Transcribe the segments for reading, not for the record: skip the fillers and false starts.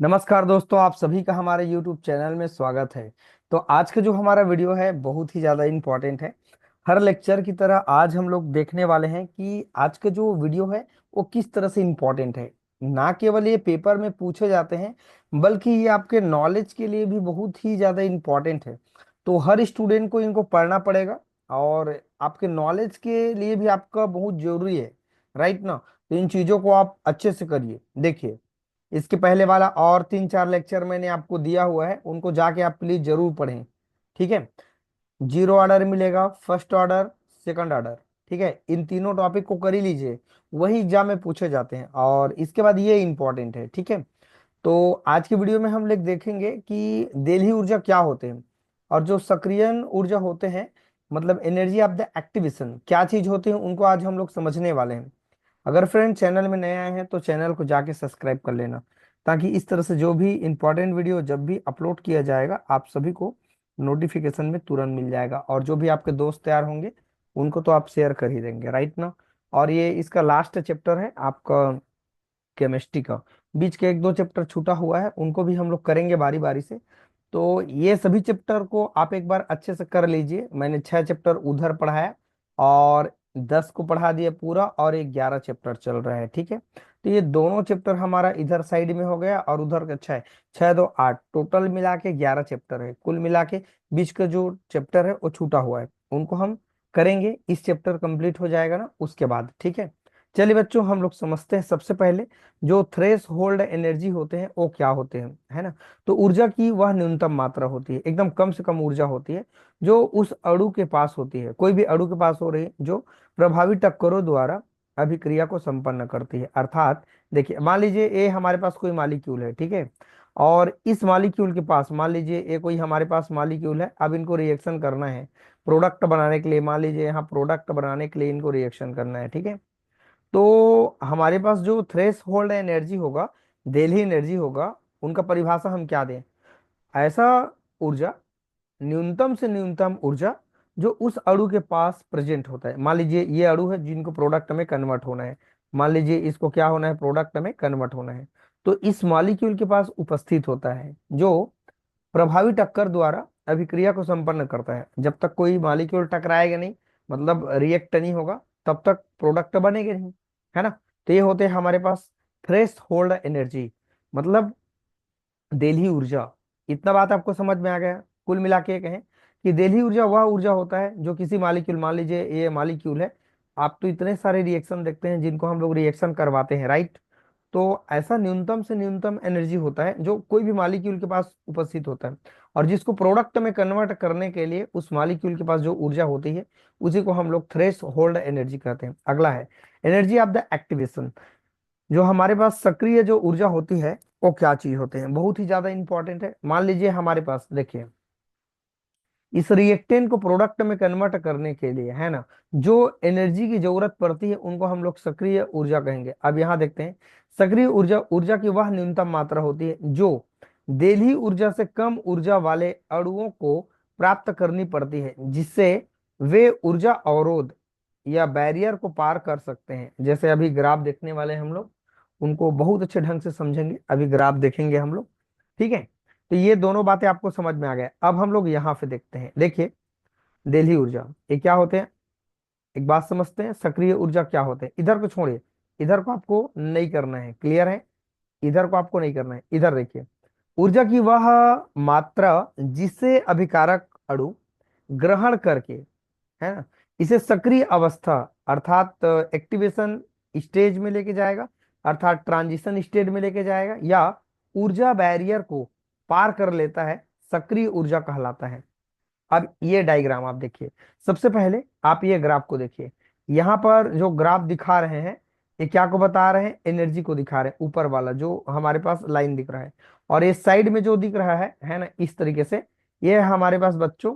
नमस्कार दोस्तों, आप सभी का हमारे YouTube चैनल में स्वागत है। तो आज का जो हमारा वीडियो है बहुत ही ज़्यादा इम्पोर्टेंट है। हर लेक्चर की तरह आज हम लोग देखने वाले हैं कि आज का जो वीडियो है वो किस तरह से इम्पोर्टेंट है। ना केवल ये पेपर में पूछे जाते हैं बल्कि ये आपके नॉलेज के लिए भी बहुत ही ज़्यादा इम्पोर्टेंट है। तो हर स्टूडेंट को इनको पढ़ना पड़ेगा और आपके नॉलेज के लिए भी आपका बहुत जरूरी है, राइट ना। तो इन चीज़ों को आप अच्छे से करिए। देखिए, इसके पहले वाला और 3-4 लेक्चर मैंने आपको दिया हुआ है, उनको जाके आप प्लीज जरूर पढ़ें। ठीक है। जीरो ऑर्डर मिलेगा, फर्स्ट ऑर्डर, सेकंड ऑर्डर। ठीक है, इन तीनों टॉपिक को कर ही लीजिए, वही एग्जाम में पूछे जाते हैं और इसके बाद ये इंपॉर्टेंट है। ठीक है। तो आज की वीडियो में हम लोग देखेंगे कि देल्ही ऊर्जा क्या होते हैं और जो सक्रियण ऊर्जा होते हैं, मतलब एनर्जी ऑफ द एक्टिवेशन क्या चीज होती है, उनको आज हम लोग समझने वाले हैं। अगर फ्रेंड चैनल में नए आए हैं तो चैनल को जाके सब्सक्राइब कर लेना, ताकि इस तरह से जो भी इंपॉर्टेंट वीडियो जब भी अपलोड किया जाएगा आप सभी को नोटिफिकेशन में तुरंत मिल जाएगा। और जो भी आपके दोस्त तैयार होंगे उनको तो आप शेयर कर ही देंगे, राइट ना। और ये इसका लास्ट चैप्टर है आपका केमिस्ट्री का। बीच के एक दो चैप्टर छूटा हुआ है, उनको भी हम लोग करेंगे बारी बारी से। तो ये सभी चैप्टर को आप एक बार अच्छे से कर लीजिए। मैंने 6 चैप्टर उधर पढ़ाया और 10 को पढ़ा दिया पूरा, और एक 11 चैप्टर चल रहा है। ठीक है। तो ये दोनों चैप्टर हमारा इधर साइड में हो गया और उधर का 6, 6 2 8, टोटल मिला के 11 चैप्टर है कुल मिला के। बीच का जो चैप्टर है वो छूटा हुआ है, उनको हम करेंगे। इस चैप्टर कंप्लीट हो जाएगा ना उसके बाद। ठीक है। चलिए बच्चों, हम लोग समझते हैं सबसे पहले जो थ्रेश होल्ड एनर्जी होते हैं वो क्या होते हैं, है ना। तो ऊर्जा की वह न्यूनतम मात्रा होती है, एकदम कम से कम ऊर्जा होती है जो उस अणु के पास होती है, कोई भी अणु के पास हो रही है, जो प्रभावी टक्करों द्वारा अभिक्रिया को संपन्न करती है। अर्थात देखिए, मान लीजिए ये हमारे पास कोई मालिक्यूल है, ठीक है। और इस मालिक्यूल के पास, मान लीजिए ये कोई हमारे पास मालिक्यूल है, अब इनको रिएक्शन करना है प्रोडक्ट बनाने के लिए। मान लीजिए यहाँ प्रोडक्ट बनाने के लिए इनको रिएक्शन करना है, ठीक है। तो हमारे पास जो थ्रेश होल्ड एनर्जी होगा, देल्ही एनर्जी होगा, उनका परिभाषा हम क्या दें। ऐसा ऊर्जा, न्यूनतम से न्यूनतम ऊर्जा जो उस अणु के पास प्रेजेंट होता है। मान लीजिए ये अणु है जिनको प्रोडक्ट में कन्वर्ट होना है, मान लीजिए इसको क्या होना है, प्रोडक्ट में कन्वर्ट होना है। तो इस मॉलिक्यूल के पास उपस्थित होता है, जो प्रभावी टक्कर द्वारा अभिक्रिया को संपन्न करता है। जब तक कोई मॉलिक्यूल टकराएगा नहीं, मतलब रिएक्ट नहीं होगा, तब तक प्रोडक्ट बनेगा नहीं, है ना। तो ये होते हैं हमारे पास थ्रेश होल्ड एनर्जी, मतलब देल्ही ऊर्जा। इतना बात आपको समझ में आ गया। कुल मिला के कहें कि देल्ही ऊर्जा वह ऊर्जा होता है जो किसी मॉलिक्यूल, मान लीजिए ये मॉलिक्यूल है, आप तो इतने सारे रिएक्शन देखते हैं जिनको हम लोग रिएक्शन करवाते हैं, राइट। तो ऐसा न्यूनतम से न्यूनतम एनर्जी होता है जो कोई भी मॉलिक्यूल के पास उपस्थित होता है, और जिसको प्रोडक्ट में कन्वर्ट करने के लिए उस मॉलिक्यूल के पास जो ऊर्जा होती है उसी को हम लोग थ्रेश होल्ड एनर्जी कहते हैं। अगला है एनर्जी ऑफ द एक्टिवेशन। जो हमारे पास सक्रिय जो ऊर्जा होती है वो क्या चीज होते हैं, बहुत ही ज्यादा इंपॉर्टेंट है। मान लीजिए हमारे पास देखिए, इस रिएक्टेंट को प्रोडक्ट में कन्वर्ट करने के लिए, है ना, जो एनर्जी की जरूरत पड़ती है उनको हम लोग सक्रिय ऊर्जा कहेंगे। अब यहाँ देखते हैं, सक्रिय ऊर्जा ऊर्जा की वह न्यूनतम मात्रा होती है जो देल्ही ऊर्जा से कम ऊर्जा वाले अणुओं को प्राप्त करनी पड़ती है, जिससे वे ऊर्जा अवरोध या बैरियर को पार कर सकते हैं। जैसे अभी ग्राफ देखने वाले हैं हम लोग, उनको बहुत अच्छे ढंग से समझेंगे। अभी ग्राफ देखेंगे हम लोग, ठीक है। तो ये दोनों बातें आपको समझ में आ गया। अब हम लोग यहाँ पे देखते हैं, देखिए देल्ही ऊर्जा ये क्या होते हैं, एक बात समझते हैं। सक्रिय ऊर्जा क्या होते हैं, इधर को छोड़िए, इधर को आपको नहीं करना है, क्लियर है। इधर को आपको नहीं करना है, इधर देखिए। ऊर्जा की वह मात्रा जिसे अभिकारक अणु ग्रहण करके, है ना, इसे सक्रिय अवस्था अर्थात एक्टिवेशन स्टेज में लेके जाएगा, अर्थात ट्रांजिशन स्टेज में लेके जाएगा, या ऊर्जा बैरियर को पार कर लेता है, सक्रिय ऊर्जा कहलाता है। अब ये डायग्राम आप देखिए। सबसे पहले आप ये ग्राफ को देखिए। यहाँ पर जो ग्राफ दिखा रहे हैं ये क्या को बता रहे हैं, एनर्जी को दिखा रहे हैं, ऊपर वाला जो हमारे पास लाइन दिख रहा है। और ये साइड में जो दिख रहा है ना, इस तरीके से ये हमारे पास बच्चों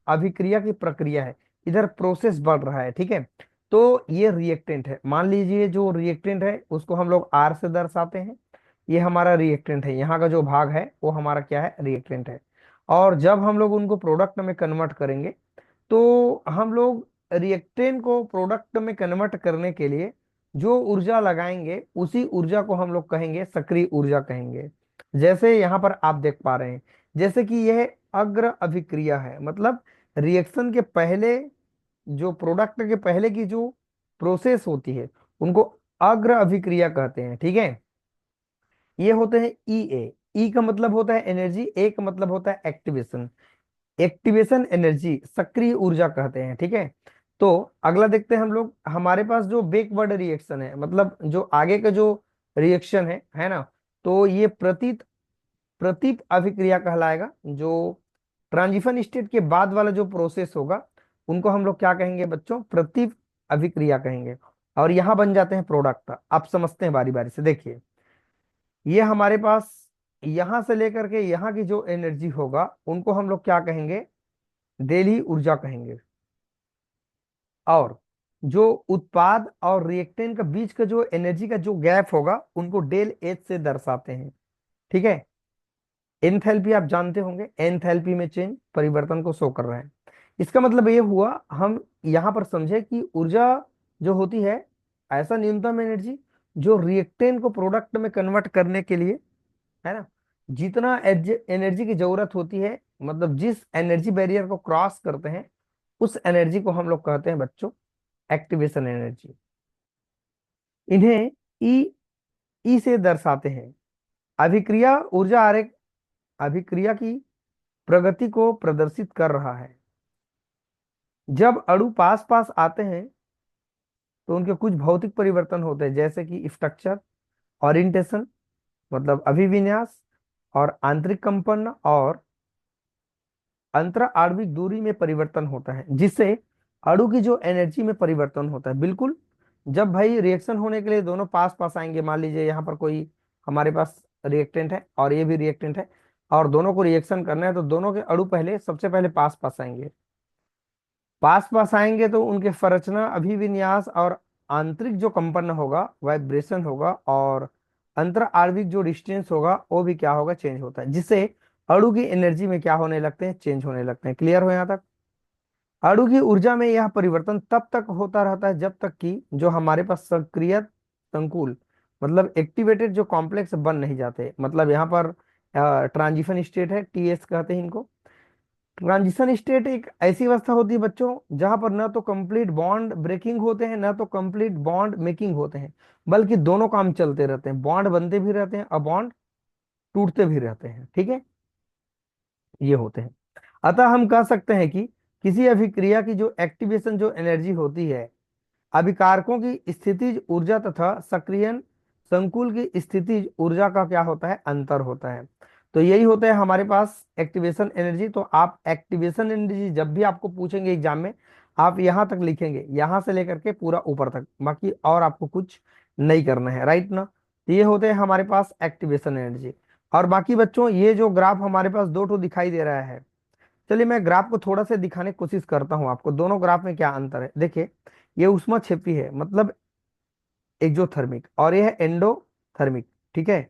अभिक्रिया की प्रक्रिया है, इधर प्रोसेस बढ़ रहा है, ठीक है। तो ये रिएक्टेंट है, मान लीजिए जो रिएक्टेंट है उसको हम लोग आर से दर्शाते हैं। ये हमारा रिएक्टेंट है, यहाँ का जो भाग है वो हमारा क्या है, रिएक्टेंट है। और जब हम लोग उनको प्रोडक्ट में कन्वर्ट करेंगे तो हम लोग रिएक्टेंट को प्रोडक्ट में कन्वर्ट करने के लिए जो ऊर्जा लगाएंगे उसी ऊर्जा को हम लोग कहेंगे सक्रिय ऊर्जा कहेंगे। जैसे यहाँ पर आप देख पा रहे हैं, जैसे कि यह अग्र अभिक्रिया है, मतलब रिएक्शन के पहले, जो प्रोडक्ट के पहले की जो प्रोसेस होती है उनको अग्र अभिक्रिया कहते हैं। ठीक है, ये होते हैं ई ए। ई का मतलब होता है एनर्जी, ए का मतलब होता है एक्टिवेशन। एक्टिवेशन एनर्जी, सक्रिय ऊर्जा कहते हैं। ठीक है, तो अगला देखते हैं हम लोग, हमारे पास जो बैकवर्ड रिएक्शन है, मतलब जो आगे का जो रिएक्शन है ना, तो ये प्रतीप अभिक्रिया कहलाएगा। जो ट्रांजिशन स्टेट के बाद वाला जो प्रोसेस होगा उनको हम लोग क्या कहेंगे बच्चों, प्रतीप अभिक्रिया कहेंगे। और यहाँ बन जाते हैं प्रोडक्ट। आप समझते हैं बारी बारी से, देखिए ये हमारे पास यहां से लेकर के यहाँ की जो एनर्जी होगा उनको हम लोग क्या कहेंगे, डेल्ही ऊर्जा कहेंगे। और जो उत्पाद और रिएक्टेंट का बीच का जो एनर्जी का जो गैप होगा उनको डेल एच से दर्शाते हैं। ठीक है, एंथैल्पी आप जानते होंगे, एंथैल्पी में चेंज परिवर्तन को शो कर रहा है। इसका मतलब ये हुआ, हम यहां पर समझे कि ऊर्जा जो होती है ऐसा न्यूनतम एनर्जी जो रिएक्टेंट को प्रोडक्ट में कन्वर्ट करने के लिए, है ना, जितना एनर्जी की जरूरत होती है, मतलब जिस एनर्जी बैरियर को क्रॉस करते हैं उस एनर्जी को हम लोग कहते हैं बच्चों एक्टिवेशन एनर्जी। इन्हें ई ई से दर्शाते हैं। अभिक्रिया ऊर्जा आरेख अभिक्रिया की प्रगति को प्रदर्शित कर रहा है। जब अणु पास पास आते हैं तो उनके कुछ भौतिक परिवर्तन होते हैं, जैसे कि स्ट्रक्चर, ओरिएंटेशन मतलब अभिविन्यास, और आंतरिक कंपन और अंतरा आणविक दूरी में परिवर्तन होता है, जिससे अणु की जो एनर्जी में परिवर्तन होता है। बिल्कुल, जब भाई रिएक्शन होने के लिए दोनों पास पास आएंगे, मान लीजिए यहाँ पर कोई हमारे पास रिएक्टेंट है और ये भी रिएक्टेंट है, और दोनों को रिएक्शन करना है, तो दोनों के अणु पहले सबसे पहले पास पास आएंगे। पास पास आएंगे तो उनके संरचना, अभिविन्यास और आंतरिक जो कंपन होगा, वाइब्रेशन होगा, और अंतर आणविक जो डिस्टेंस होगा वो भी क्या होगा, चेंज होता है, जिससे अणु की एनर्जी में क्या होने लगते हैं, चेंज होने लगते हैं। क्लियर हो यहाँ तक? अणु की ऊर्जा में यह परिवर्तन तब तक होता रहता है जब तक कि जो हमारे पास सक्रिय संकुल मतलब एक्टिवेटेड जो कॉम्प्लेक्स बन नहीं जाते। मतलब यहाँ पर ट्रांजिशन स्टेट है, टीएस कहते हैं इनको। ट्रांजिशन स्टेट एक ऐसी अवस्था होती है बच्चों जहां पर न तो कंप्लीट बॉन्ड ब्रेकिंग होते हैं, न तो कंप्लीट बॉन्ड मेकिंग होते हैं, बल्कि दोनों काम चलते रहते हैं, बॉन्ड बनते भी रहते हैं और बॉन्ड टूटते भी रहते हैं। ठीक है, ये होते हैं। अतः हम कह सकते हैं कि किसी अभिक्रिया की जो एक्टिवेशन जो एनर्जी होती है, अभिकारकों की स्थितिज ऊर्जा तथा सक्रियण संकुल की स्थितिज ऊर्जा का क्या होता है, अंतर होता है। तो यही होता है हमारे पास एक्टिवेशन एनर्जी। तो आप एक्टिवेशन एनर्जी जब भी आपको पूछेंगे एग्जाम में, आप यहां तक लिखेंगे, यहां से लेकर के पूरा ऊपर तक, बाकी और आपको कुछ नहीं करना है, राइट ना। तो ये होते हैं हमारे पास एक्टिवेशन एनर्जी। और बाकी बच्चों ये जो ग्राफ हमारे पास दो ठो दिखाई दे रहा है, चलिए मैं ग्राफ को थोड़ा सा दिखाने की कोशिश करता हूं आपको, दोनों ग्राफ में क्या अंतर है। देखिए ये उष्मा क्षेपी है, मतलब एक्जोथर्मिक, और ये है एंडोथर्मिक। ठीक है,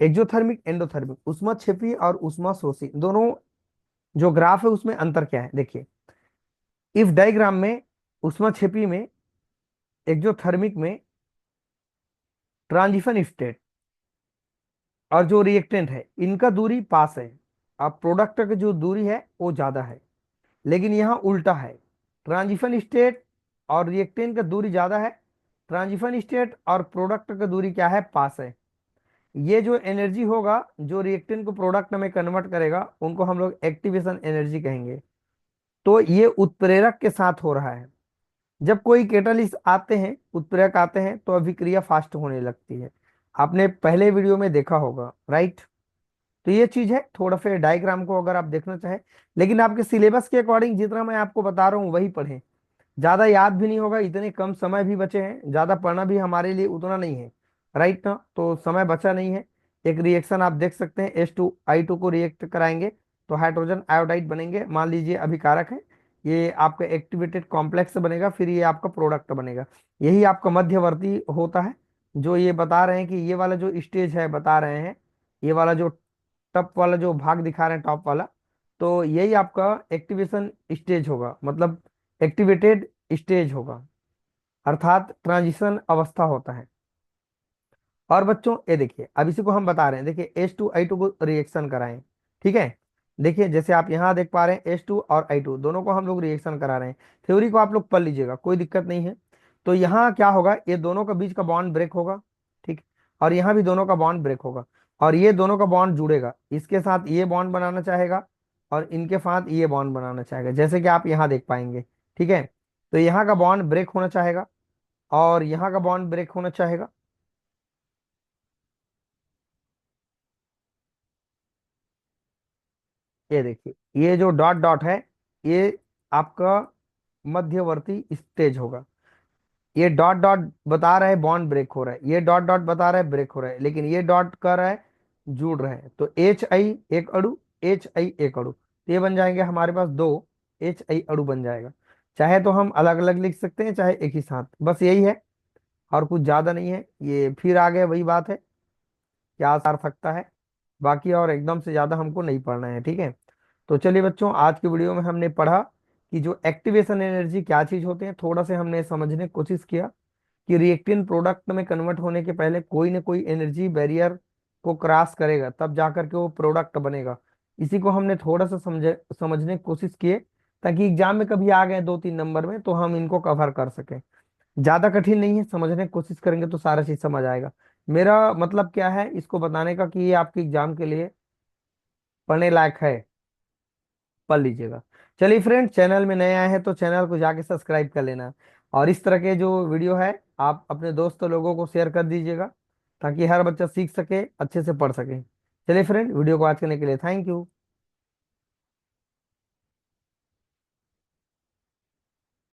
एक्जोथर्मिक एंडोथर्मिक, उष्मा क्षेपी और उष्मा शोषी, दोनों जो ग्राफ है उसमें अंतर क्या है देखिए। इफ डायग्राम में उष्मा क्षेपी में, एक्जोथर्मिक में ट्रांजिशन स्टेट और जो रिएक्टेंट है इनका दूरी पास है, अब प्रोडक्ट की जो दूरी है वो ज्यादा है। लेकिन यहाँ उल्टा है, ट्रांजिशन स्टेट और रिएक्टेंट का दूरी ज्यादा है, ट्रांजिशन स्टेट और प्रोडक्ट का दूरी क्या है, पास है। ये जो एनर्जी होगा जो रिएक्टेंट को प्रोडक्ट में कन्वर्ट करेगा उनको हम लोग एक्टिवेशन एनर्जी कहेंगे। तो ये उत्प्रेरक के साथ हो रहा है। जब कोई कैटालिस्ट आते हैं, उत्प्रेरक आते हैं, तो अभिक्रिया फास्ट होने लगती है। आपने पहले वीडियो में देखा होगा, राइट। तो ये चीज है, थोड़ा फिर डायग्राम को अगर आप देखना चाहें, लेकिन आपके सिलेबस के अकॉर्डिंग जितना मैं आपको बता रहा हूँ वही पढ़ें। ज्यादा याद भी नहीं होगा, इतने कम समय भी बचे हैं, ज्यादा पढ़ना भी हमारे लिए उतना नहीं है, राइट ना। तो समय बचा नहीं है। एक रिएक्शन आप देख सकते हैं, H2I2 को रिएक्ट कराएंगे तो हाइड्रोजन आयोडाइड बनेंगे, मान लीजिए अभिकारक है, ये आपका एक्टिवेटेड कॉम्प्लेक्स बनेगा, फिर ये आपका प्रोडक्ट बनेगा। यही आपका मध्यवर्ती होता है, जो ये बता रहे हैं कि ये वाला जो स्टेज है बता रहे हैं, ये वाला जो टॉप वाला जो भाग दिखा रहे हैं टॉप वाला, तो यही आपका एक्टिवेशन स्टेज होगा, मतलब एक्टिवेटेड स्टेज होगा, अर्थात ट्रांजिशन अवस्था होता है। और बच्चों ये देखिए, अब इसी को हम बता रहे हैं, देखिए H2 I2 को रिएक्शन कराएं। ठीक है, देखिए जैसे आप यहाँ देख पा रहे हैं H2 और I2 दोनों को हम लोग रिएक्शन करा रहे हैं। थ्योरी को आप लोग पढ़ लीजिएगा, कोई दिक्कत नहीं है। तो यहाँ क्या होगा, ये दोनों का बीच का बॉन्ड ब्रेक होगा। ठीक, और यहाँ भी दोनों का बॉन्ड ब्रेक होगा, और ये दोनों का बॉन्ड जुड़ेगा, इसके साथ ये बॉन्ड बनाना चाहेगा और इनके साथ ये बॉन्ड बनाना चाहेगा, जैसे कि आप यहाँ देख पाएंगे। ठीक है, तो यहाँ का बॉन्ड ब्रेक होना चाहेगा और यहाँ का बॉन्ड ब्रेक होना चाहेगा। ये देखिए, ये जो डॉट डॉट है, ये आपका मध्यवर्ती स्टेज होगा। ये डॉट डॉट बता रहा है बॉन्ड ब्रेक हो रहा है, ये डॉट डॉट बता रहा है ब्रेक हो रहा है, लेकिन ये डॉट कर रहा है जुड़ रहा है। तो Hi एक अणु, Hi एक अणु, तो ये बन जाएंगे हमारे पास दो Hi अणु बन जाएगा। चाहे तो हम अलग अलग लिख सकते हैं, चाहे एक ही साथ, बस यही है, और कुछ ज्यादा नहीं है। ये फिर आगे वही बात है, क्या सार सकता है बाकी, और एकदम से ज्यादा हमको नहीं पढ़ना है। ठीक है, तो चलिए बच्चों, आज की वीडियो में हमने पढ़ा कि जो एक्टिवेशन एनर्जी क्या चीज होते हैं, थोड़ा से हमने समझने की कोशिश किया कि रिएक्टेंट प्रोडक्ट में कन्वर्ट होने के पहले कोई ना कोई एनर्जी बैरियर को क्रॉस करेगा, तब जाकर के वो प्रोडक्ट बनेगा। इसी को हमने थोड़ा सा समझने की कोशिश किए, ताकि एग्जाम में कभी आ गए 2-3 नंबर में तो हम इनको कवर कर सकें। ज्यादा कठिन नहीं है, समझने की कोशिश करेंगे तो सारा चीज समझ आएगा। मेरा मतलब क्या है इसको बताने का, कि ये आपके एग्जाम के लिए पढ़ने लायक है, पढ़ लीजिएगा। चलिए फ्रेंड, चैनल में नए आए हैं तो चैनल को जाके सब्सक्राइब कर लेना, और इस तरह के जो वीडियो है आप अपने दोस्तों लोगों को शेयर कर दीजिएगा, ताकि हर बच्चा सीख सके, अच्छे से पढ़ सके। चलिए फ्रेंड, वीडियो को आज करने के लिए थैंक यू।